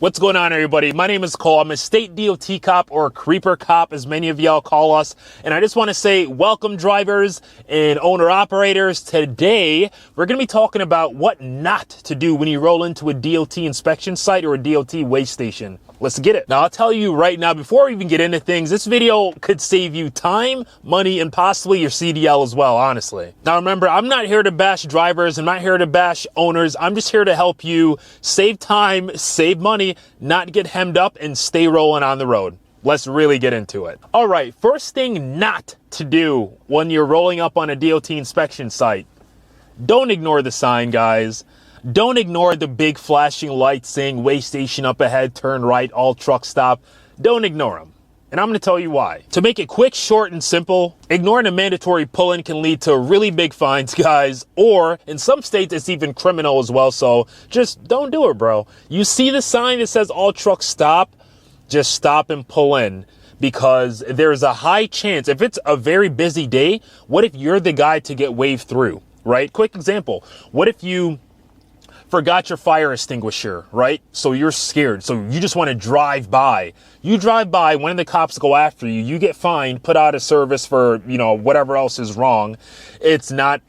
What's going on, everybody? My name is Cole. I'm a state DOT cop, or creeper cop, as many of y'all call us. And I just want to say welcome, drivers and owner-operators. Today, we're going to be talking about what not to do when you roll into a DOT inspection site or a DOT weigh station. Let's get it. Now, I'll tell you right now, before we even get into things, this video could save you time, money, and possibly your CDL as well, honestly. Now, remember, I'm not here to bash drivers. I'm not here to bash owners. I'm just here to help you save time, save money, not get hemmed up, and stay rolling on the road. Let's really get into it. All right, first thing not to do when you're rolling up on a DOT inspection site. Don't ignore the sign, guys. Don't ignore the big flashing lights saying weigh station up ahead, turn right, all truck stop. Don't ignore them. And I'm going to tell you why. To make it quick, short, and simple, ignoring a mandatory pull-in can lead to really big fines, guys. Or in some states, it's even criminal as well. So just don't do it, bro. You see the sign that says all trucks stop, just stop and pull in. Because there's a high chance, if it's a very busy day, what if you're the guy to get waved through, right? Quick example. What if you forgot your fire extinguisher, right? So you're scared. So you just want to drive by. You drive by, when the cops go after you, you get fined, put out of service for, whatever else is wrong. It's not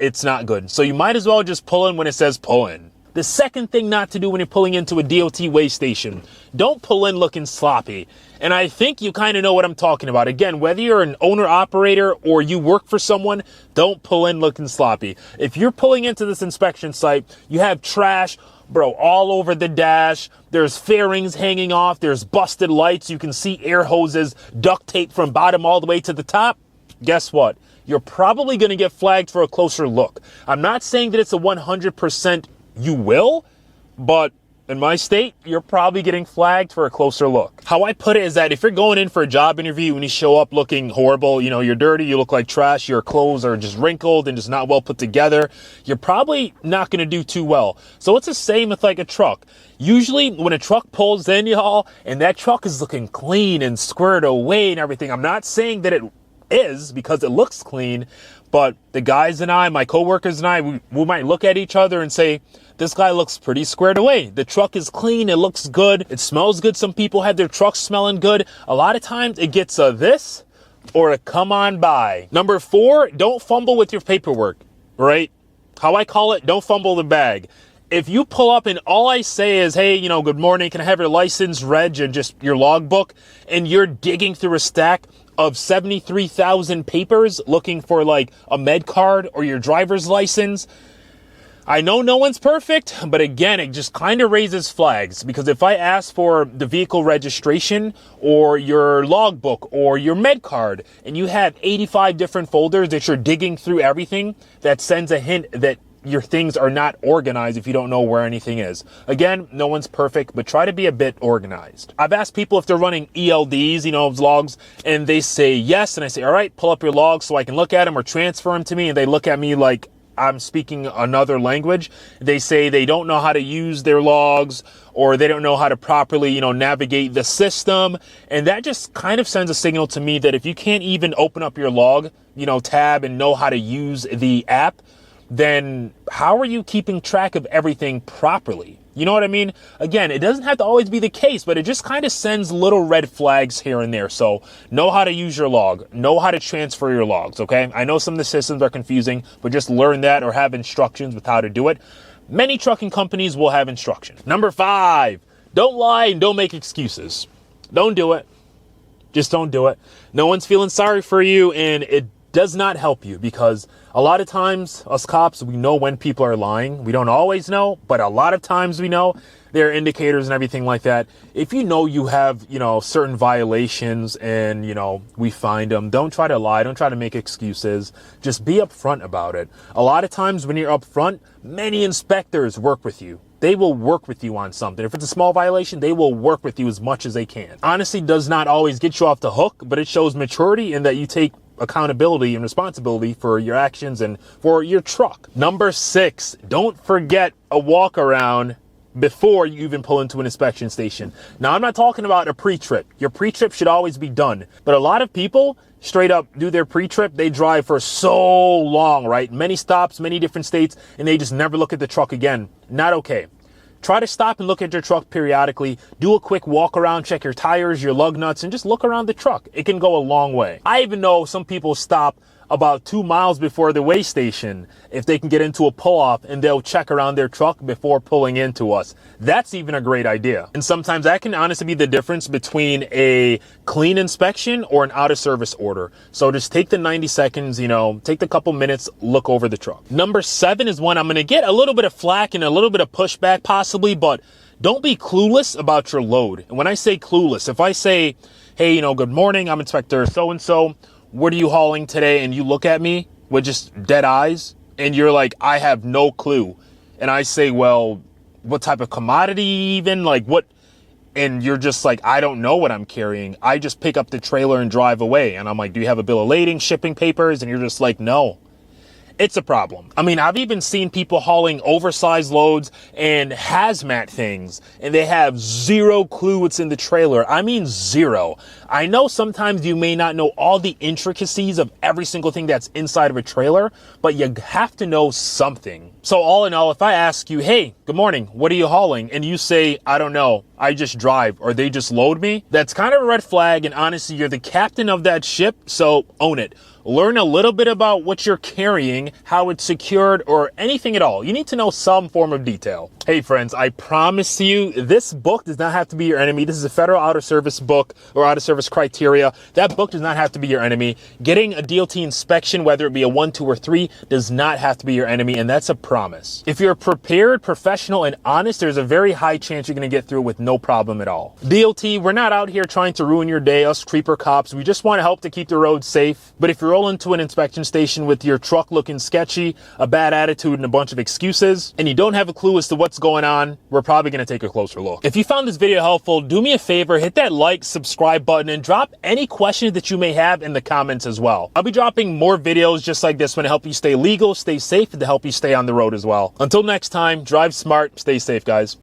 good. So you might as well just pull in when it says pull in. The second thing not to do when you're pulling into a DOT weigh station, don't pull in looking sloppy. And I think you kind of know what I'm talking about. Again, whether you're an owner-operator or you work for someone, don't pull in looking sloppy. If you're pulling into this inspection site, you have trash, bro, all over the dash. There's fairings hanging off. There's busted lights. You can see air hoses, duct tape from bottom all the way to the top. Guess what? You're probably going to get flagged for a closer look. I'm not saying that it's a 100% you will, but in my state, you're probably getting flagged for a closer look. How I put it is that if you're going in for a job interview and you show up looking horrible, you're dirty, you look like trash, your clothes are just wrinkled and just not well put together, you're probably not going to do too well. So it's the same with like a truck. Usually when a truck pulls in, y'all, and that truck is looking clean and squared away and everything, I'm not saying that it is because it looks clean, but the guys and I, my coworkers and I, we might look at each other and say, this guy looks pretty squared away. The truck is clean. It looks good. It smells good. Some people have their trucks smelling good. A lot of times it gets a this or a come on by. Number 4, don't fumble with your paperwork, right? How I call it, don't fumble the bag. If you pull up and all I say is, hey, good morning, can I have your license, reg, and just your logbook, and you're digging through a stack of 73,000 papers looking for like a med card or your driver's license, I know no one's perfect, but again, it just kind of raises flags, because if I ask for the vehicle registration or your logbook or your med card and you have 85 different folders that you're digging through everything, that sends a hint that your things are not organized if you don't know where anything is. Again, no one's perfect, but try to be a bit organized. I've asked people if they're running ELDs, logs, and they say yes. And I say, all right, pull up your logs so I can look at them, or transfer them to me. And they look at me like I'm speaking another language. They say they don't know how to use their logs, or they don't know how to properly, navigate the system. And that just kind of sends a signal to me that if you can't even open up your log, tab and know how to use the app, then how are you keeping track of everything properly? You know what I mean? Again, it doesn't have to always be the case, but it just kind of sends little red flags here and there. So know how to use your log, know how to transfer your logs, okay? I know some of the systems are confusing, but just learn that or have instructions with how to do it. Many trucking companies will have instructions. Number 5, don't lie and don't make excuses. Don't do it. Just don't do it. No one's feeling sorry for you, and it does not help you, because a lot of times us cops, we know when people are lying. We don't always know, but a lot of times we know. There are indicators and everything like that. If you know you have, certain violations and, we find them, don't try to lie. Don't try to make excuses. Just be upfront about it. A lot of times when you're upfront, many inspectors work with you. They will work with you on something. If it's a small violation, they will work with you as much as they can. Honesty does not always get you off the hook, but it shows maturity in that you take accountability and responsibility for your actions and for your truck. Number 6, don't forget a walk around before you even pull into an inspection station. Now, I'm not talking about a pre-trip. Your pre-trip should always be done. But a lot of people straight up do their pre-trip. They drive for so long, right? Many stops, many different states, and they just never look at the truck again. Not okay. Try to stop and look at your truck periodically. Do a quick walk around, check your tires, your lug nuts, and just look around the truck. It can go a long way. I even know some people stop about 2 miles before the weigh station if they can get into a pull-off, and they'll check around their truck before pulling into us. That's even a great idea. And sometimes that can honestly be the difference between a clean inspection or an out of service order. So just take the 90 seconds, take the couple minutes, look over the truck. Number 7 is one I'm going to get a little bit of flack and a little bit of pushback possibly, but don't be clueless about your load. And when I say clueless, if I say, hey, good morning, I'm Inspector so-and-so, what are you hauling today? And you look at me with just dead eyes and you're like, I have no clue. And I say, well, what type of commodity even? Like what? And you're just like, I don't know what I'm carrying. I just pick up the trailer and drive away. And I'm like, do you have a bill of lading, shipping papers? And you're just like, no. It's a problem. I mean, I've even seen people hauling oversized loads and hazmat things, and they have zero clue what's in the trailer. I mean, zero. I know sometimes you may not know all the intricacies of every single thing that's inside of a trailer, but you have to know something. So all in all, if I ask you, hey, good morning, what are you hauling? And you say, I don't know, I just drive, or they just load me, that's kind of a red flag. And honestly, you're the captain of that ship, so own it. Learn a little bit about what you're carrying, how it's secured, or anything at all. You need to know some form of detail. Hey friends, I promise you, this book does not have to be your enemy. This is a federal out of service book or out of service criteria. That book does not have to be your enemy. Getting a DOT inspection, whether it be a 1, 2, or 3, does not have to be your enemy, and that's a promise. If you're prepared, professional, and honest, there's a very high chance you're going to get through with no problem at all. DOT, we're not out here trying to ruin your day, us creeper cops. We just want to help to keep the roads safe. But if you're roll into an inspection station with your truck looking sketchy, a bad attitude, and a bunch of excuses, and you don't have a clue as to what's going on, we're probably going to take a closer look. If you found this video helpful, do me a favor, hit that like, subscribe button, and drop any questions that you may have in the comments as well. I'll be dropping more videos just like this one to help you stay legal, stay safe, and to help you stay on the road as well. Until next time, drive smart, stay safe, guys.